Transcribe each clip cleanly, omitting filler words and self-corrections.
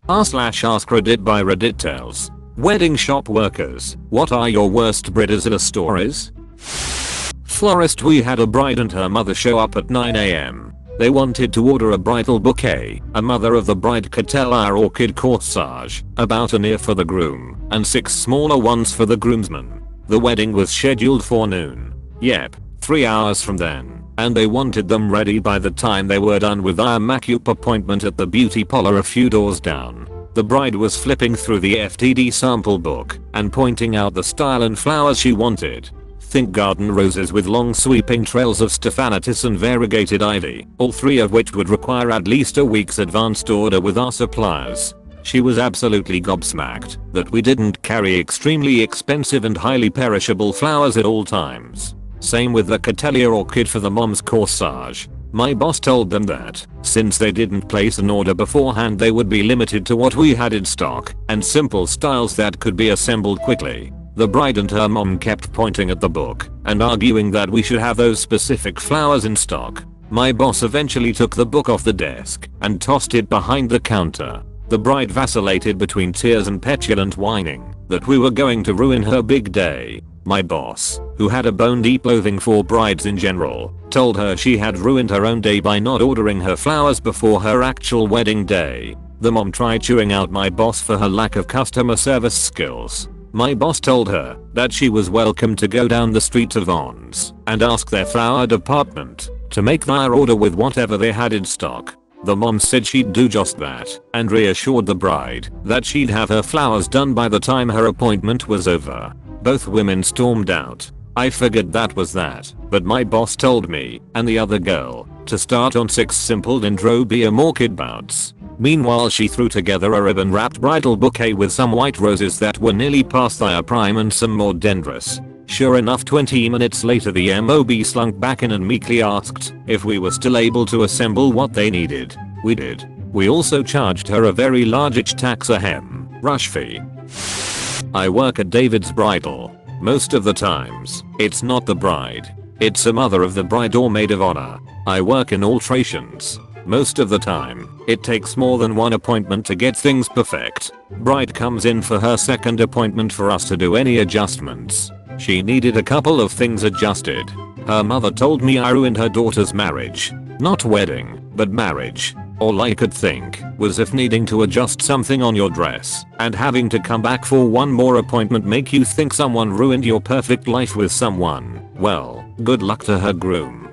r/AskReddit by Reddit tells. Wedding shop workers, what are your worst Bridezilla stories? Florist: we had a bride and her mother show up at 9 AM. They wanted to order a bridal bouquet, a mother of the bride could tell our orchid corsage, about an ear for the groom, and 6 smaller ones for the groomsmen. The wedding was scheduled for noon. Yep, 3 hours from then, and they wanted them ready by the time they were done with our makeup appointment at the beauty parlor a few doors down. The bride was flipping through the FTD sample book and pointing out the style and flowers she wanted. Think garden roses with long sweeping trails of stephanotis and variegated ivy, all 3 of which would require at least a week's advanced order with our suppliers. She was absolutely gobsmacked that we didn't carry extremely expensive and highly perishable flowers at all times. Same with the Cattleya orchid for the mom's corsage. My boss told them that, since they didn't place an order beforehand, they would be limited to what we had in stock and simple styles that could be assembled quickly. The bride and her mom kept pointing at the book and arguing that we should have those specific flowers in stock. My boss eventually took the book off the desk and tossed it behind the counter. The bride vacillated between tears and petulant whining that we were going to ruin her big day. My boss, who had a bone-deep loathing for brides in general, told her she had ruined her own day by not ordering her flowers before her actual wedding day. The mom tried chewing out my boss for her lack of customer service skills. My boss told her that she was welcome to go down the street to Vaughn's and ask their flower department to make their order with whatever they had in stock. The mom said she'd do just that and reassured the bride that she'd have her flowers done by the time her appointment was over. Both women stormed out. I figured that was that, but my boss told me and the other girl to start on 6 simple dendrobium orchid bouts. Meanwhile, she threw together a ribbon-wrapped bridal bouquet with some white roses that were nearly past their prime and some more dendrous. Sure enough, 20 minutes later the MOB slunk back in and meekly asked if we were still able to assemble what they needed. We did. We also charged her a very large tax-a-hem rush fee. I work at David's Bridal. Most of the times, it's not the bride. It's a mother of the bride or maid of honor. I work in alterations. Most of the time, it takes more than one appointment to get things perfect. Bride comes in for her second appointment for us to do any adjustments. She needed a couple of things adjusted. Her mother told me I ruined her daughter's marriage. Not wedding, but marriage. All I could think was if needing to adjust something on your dress and having to come back for one more appointment make you think someone ruined your perfect life with someone, well, good luck to her groom.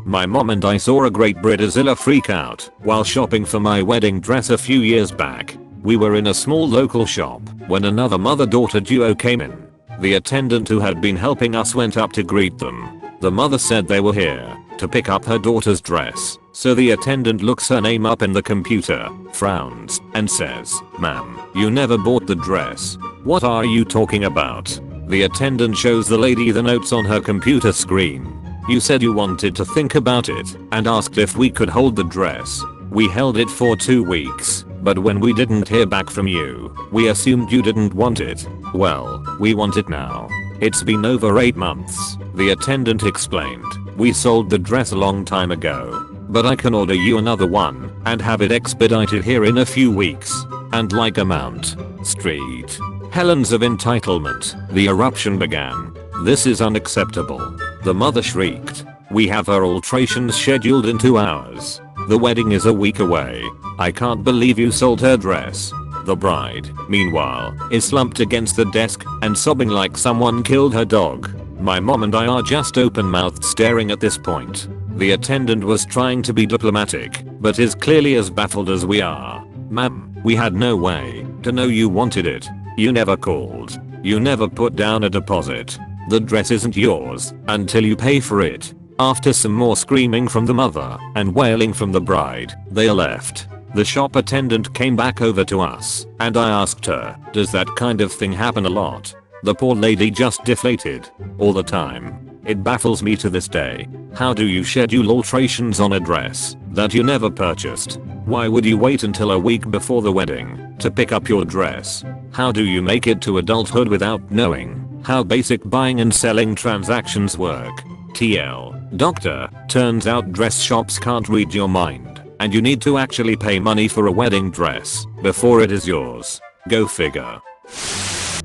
My mom and I saw a great Bridezilla freak out while shopping for my wedding dress a few years back. We were in a small local shop when another mother-daughter duo came in. The attendant who had been helping us went up to greet them. The mother said they were here to pick up her daughter's dress, so the attendant looks her name up in the computer, frowns, and says, "Ma'am, you never bought the dress. What are you talking about?" The attendant shows the lady the notes on her computer screen. "You said you wanted to think about it and asked if we could hold the dress. We held it for 2 weeks, but when we didn't hear back from you, we assumed you didn't want it. Well, we want it now. It's been over 8 months, the attendant explained. We sold the dress a long time ago, but I can order you another one and have it expedited here in a few weeks. And like Mount Street Helens of entitlement, the eruption began. This is unacceptable. The mother shrieked. We have her alterations scheduled in 2 hours. The wedding is a week away. I can't believe you sold her dress. The bride, meanwhile, is slumped against the desk and sobbing like someone killed her dog. My mom and I are just open-mouthed staring at this point. The attendant was trying to be diplomatic, but is clearly as baffled as we are. Ma'am, we had no way to know you wanted it. You never called. You never put down a deposit. The dress isn't yours until you pay for it. After some more screaming from the mother and wailing from the bride, they left. The shop attendant came back over to us and I asked her, does that kind of thing happen a lot? The poor lady just deflated. All the time. It baffles me to this day. How do you schedule alterations on a dress that you never purchased? Why would you wait until a week before the wedding to pick up your dress? How do you make it to adulthood without knowing how basic buying and selling transactions work? TL. Doctor, turns out dress shops can't read your mind and you need to actually pay money for a wedding dress before it is yours. Go figure.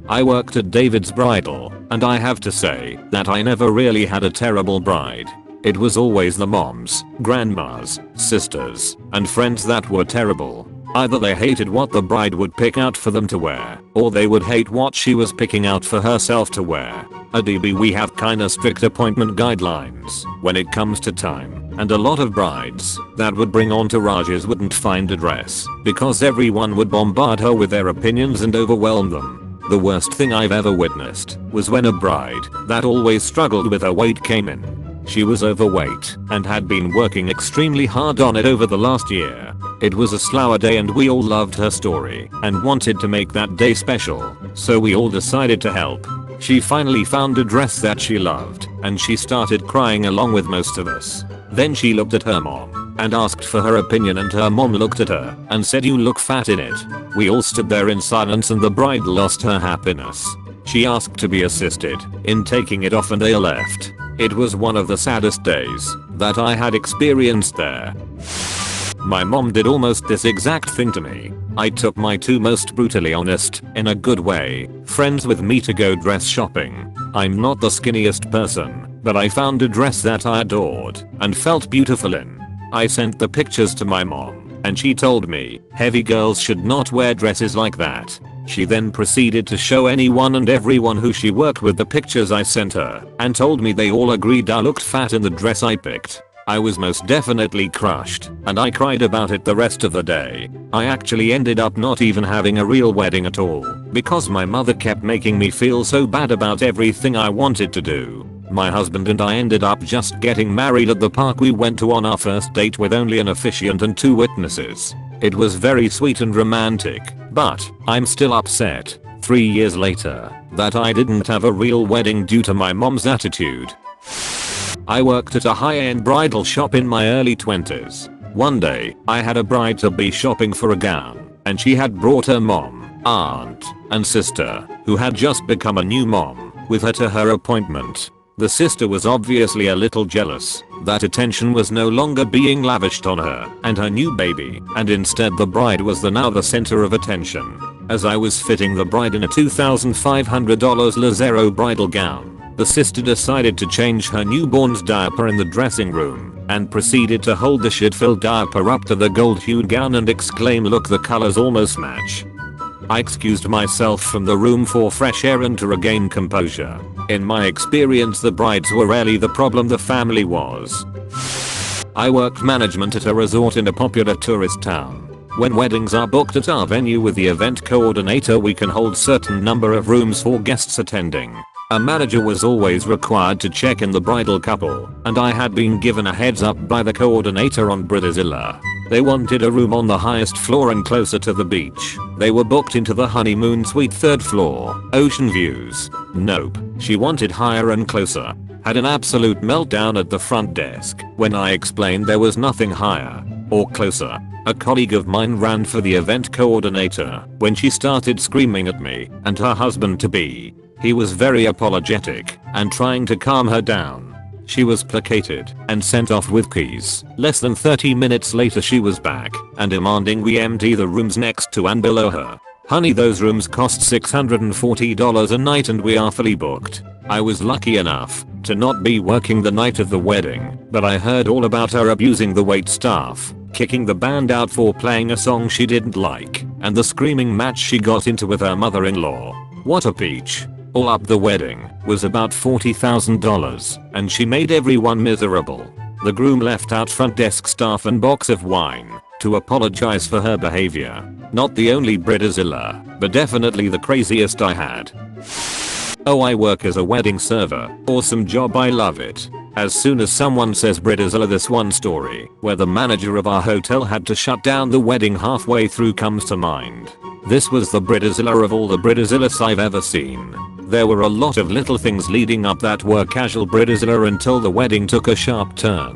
I worked at David's Bridal, and I have to say that I never really had a terrible bride. It was always the moms, grandmas, sisters, and friends that were terrible. Either they hated what the bride would pick out for them to wear, or they would hate what she was picking out for herself to wear. At DB we have kinda strict appointment guidelines when it comes to time, and a lot of brides that would bring entourages wouldn't find a dress because everyone would bombard her with their opinions and overwhelm them. The worst thing I've ever witnessed was when a bride that always struggled with her weight came in. She was overweight and had been working extremely hard on it over the last year. It was a slower day and we all loved her story and wanted to make that day special, so we all decided to help. She finally found a dress that she loved and she started crying along with most of us. Then she looked at her mom and asked for her opinion, and her mom looked at her and said, "You look fat in it." We all stood there in silence and the bride lost her happiness. She asked to be assisted in taking it off and they left. It was one of the saddest days that I had experienced there. My mom did almost this exact thing to me. I took my two most brutally honest, in a good way, friends with me to go dress shopping. I'm not the skinniest person, but I found a dress that I adored and felt beautiful in. I sent the pictures to my mom and she told me, "Heavy girls should not wear dresses like that." She then proceeded to show anyone and everyone who she worked with the pictures I sent her and told me they all agreed I looked fat in the dress I picked. I was most definitely crushed and I cried about it the rest of the day. I actually ended up not even having a real wedding at all because my mother kept making me feel so bad about everything I wanted to do. My husband and I ended up just getting married at the park we went to on our first date with only an officiant and 2 witnesses. It was very sweet and romantic, but I'm still upset, 3 years later, that I didn't have a real wedding due to my mom's attitude. I worked at a high-end bridal shop in my early 20s. One day, I had a bride-to-be shopping for a gown, and she had brought her mom, aunt, and sister, who had just become a new mom, with her to her appointment. The sister was obviously a little jealous that attention was no longer being lavished on her and her new baby, and instead the bride was now the center of attention. As I was fitting the bride in a $2,500 Lazaro bridal gown, the sister decided to change her newborn's diaper in the dressing room and proceeded to hold the shit-filled diaper up to the gold-hued gown and exclaim, "Look, the colors almost match." I excused myself from the room for fresh air and to regain composure. In my experience, the brides were rarely the problem, the family was. I worked management at a resort in a popular tourist town. When weddings are booked at our venue with the event coordinator, we can hold certain number of rooms for guests attending. A manager was always required to check in the bridal couple, and I had been given a heads up by the coordinator on Bridezilla. They wanted a room on the highest floor and closer to the beach. They were booked into the honeymoon suite 3rd floor, ocean views. Nope, she wanted higher and closer. Had an absolute meltdown at the front desk when I explained there was nothing higher or closer. A colleague of mine ran for the event coordinator when she started screaming at me and her husband-to-be. He was very apologetic and trying to calm her down. She was placated and sent off with keys. Less than 30 minutes later she was back and demanding we empty the rooms next to and below her. Honey, those rooms cost $640 a night and we are fully booked. I was lucky enough to not be working the night of the wedding, but I heard all about her abusing the wait staff, kicking the band out for playing a song she didn't like, and the screaming match she got into with her mother-in-law. What a peach. All up, the wedding was about $40,000 and she made everyone miserable. The groom left out front desk staff and box of wine to apologize for her behavior. Not the only Bridezilla, but definitely the craziest I had. Oh, I work as a wedding server. Awesome job, I love it. As soon as someone says Bridezilla, this one story where the manager of our hotel had to shut down the wedding halfway through comes to mind. This was the Bridezilla of all the Bridezillas I've ever seen. There were a lot of little things leading up that were casual Bridezilla until the wedding took a sharp turn.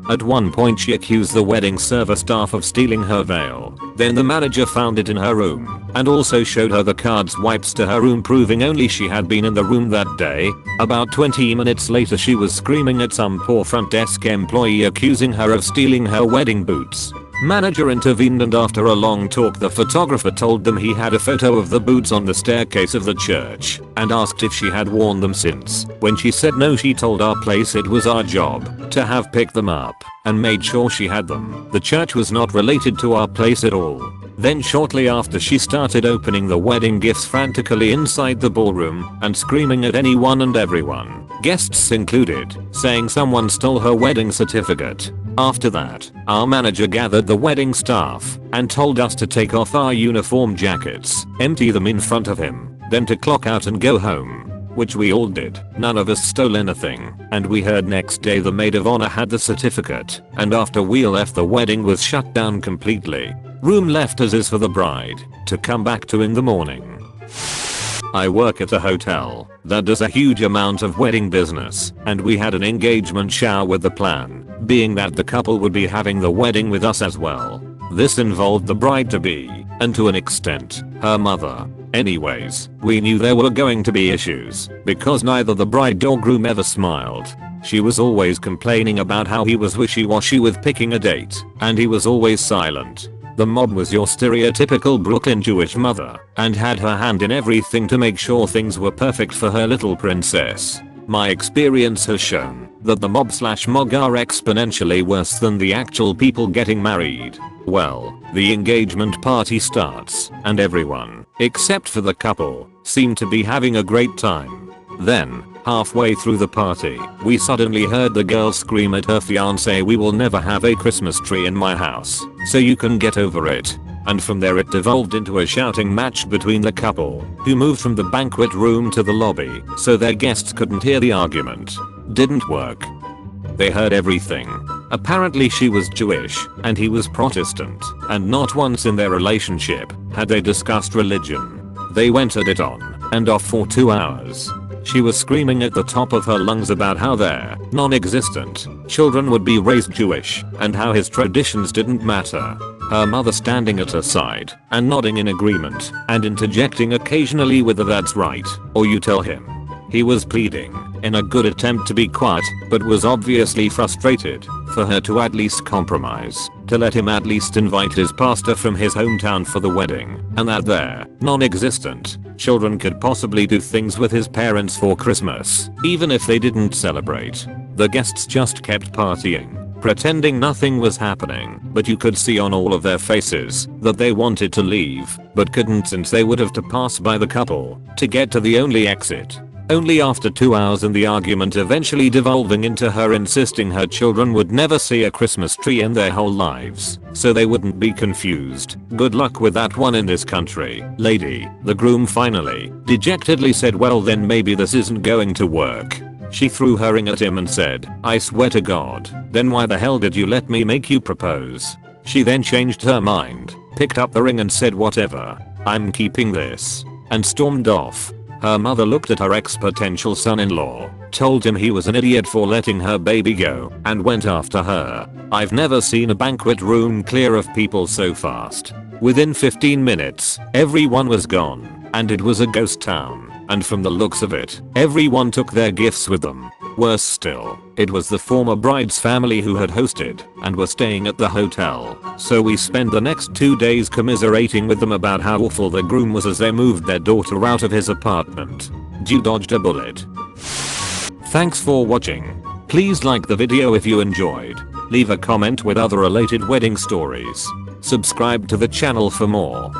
At one point she accused the wedding server staff of stealing her veil. Then the manager found it in her room and also showed her the card swipes to her room, proving only she had been in the room that day. About 20 minutes later she was screaming at some poor front desk employee accusing her of stealing her wedding boots. Manager intervened, and after a long talk the photographer told them he had a photo of the boots on the staircase of the church and asked if she had worn them since. When she said no, she told our place it was our job to have picked them up and made sure she had them. The church was not related to our place at all. Then shortly after, she started opening the wedding gifts frantically inside the ballroom and screaming at anyone and everyone, guests included, saying someone stole her wedding certificate. After that, our manager gathered the wedding staff and told us to take off our uniform jackets, empty them in front of him, then to clock out and go home. Which we all did. None of us stole anything, and we heard next day the maid of honor had the certificate, and after we left the wedding was shut down completely. Room left as is for the bride to come back to in the morning. I work at a hotel that does a huge amount of wedding business, and we had an engagement shower with the plan being that the couple would be having the wedding with us as well. This involved the bride-to-be, and to an extent, her mother. Anyways, we knew there were going to be issues because neither the bride or groom ever smiled. She was always complaining about how he was wishy-washy with picking a date, and he was always silent. The mob was your stereotypical Brooklyn Jewish mother and had her hand in everything to make sure things were perfect for her little princess. My experience has shown that the mob/mog are exponentially worse than the actual people getting married. Well, the engagement party starts and everyone, except for the couple, seemed to be having a great time. Then, halfway through the party, we suddenly heard the girl scream at her fiance, "We will never have a Christmas tree in my house, so you can get over it." And from there it devolved into a shouting match between the couple, who moved from the banquet room to the lobby so their guests couldn't hear the argument. Didn't work. They heard everything. Apparently she was Jewish and he was Protestant, and not once in their relationship had they discussed religion. They went at it on and off for 2 hours. She was screaming at the top of her lungs about how their non-existent children would be raised Jewish and how his traditions didn't matter. Her mother standing at her side and nodding in agreement and interjecting occasionally with a "that's right," or "you tell him." He was pleading in a good attempt to be quiet, but was obviously frustrated for her to at least compromise, to let him at least invite his pastor from his hometown for the wedding, and that their non-existent children could possibly do things with his parents for Christmas, even if they didn't celebrate. The guests just kept partying, pretending nothing was happening, but you could see on all of their faces that they wanted to leave, but couldn't since they would have to pass by the couple to get to the only exit. Only after 2 hours and the argument eventually devolving into her insisting her children would never see a Christmas tree in their whole lives, so they wouldn't be confused. "Good luck with that one in this country, lady," the groom finally dejectedly said. "Well then maybe this isn't going to work." She threw her ring at him and said, "I swear to God, then why the hell did you let me make you propose?" She then changed her mind, picked up the ring and said, "Whatever, I'm keeping this," and stormed off. Her mother looked at her ex-potential son-in-law, told him he was an idiot for letting her baby go, and went after her. I've never seen a banquet room clear of people so fast. Within 15 minutes, everyone was gone, and it was a ghost town. And from the looks of it, everyone took their gifts with them. Worse still, it was the former bride's family who had hosted and were staying at the hotel, so we spent the next 2 days commiserating with them about how awful the groom was as they moved their daughter out of his apartment. You dodged a bullet. Thanks for watching. Please like the video if you enjoyed. Leave a comment with other related wedding stories. Subscribe to the channel for more.